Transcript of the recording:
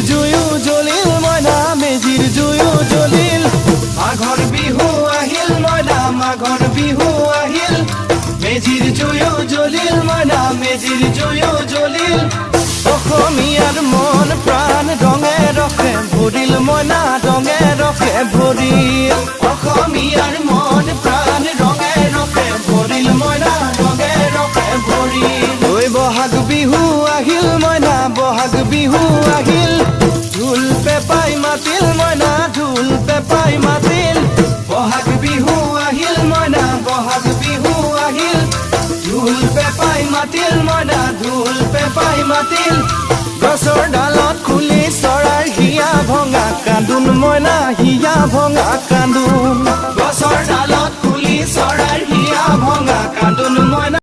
জুয়ো জ্বলিল মইনা মেজিৰ জুয়ো জ্বলিল মাঘৰ বিহু আহিল মইনা মাঘৰ বিহু আহিল মেজিৰ জুয়ো জ্বলিল মইনা মেজিৰ জুয়ো জ্বলিল অসমীয়াৰ মন প্ৰাণ ৰঙে ৰসে ভৰিল মইনা ৰঙে ৰসে ভৰিল অসমীয়াৰ মন প্ৰাণ ৰঙে ৰসে ভৰিল মইনা ৰঙে ৰসে ভৰিল ঐ বহাগ বিহু আহিল মইনা বহাগ বিহু আহিল ঢোল পেপাই মাতিল মইনা ঢোল পেপাই মাতিল বহাগ বিহু আহিল মইনা বহাগ বিহু আহিল ঢোল পেপাই মাতিল মইনা ঢোল পেপাই মাতিল গছৰ ডালত খুলি চৰাইৰ হিয়া ভঙা কান্দোন মইনা হিয়া ভঙা কান্দোন গছৰ ডালত খুলি চৰাইৰ হিয়া ভঙা কান্দোন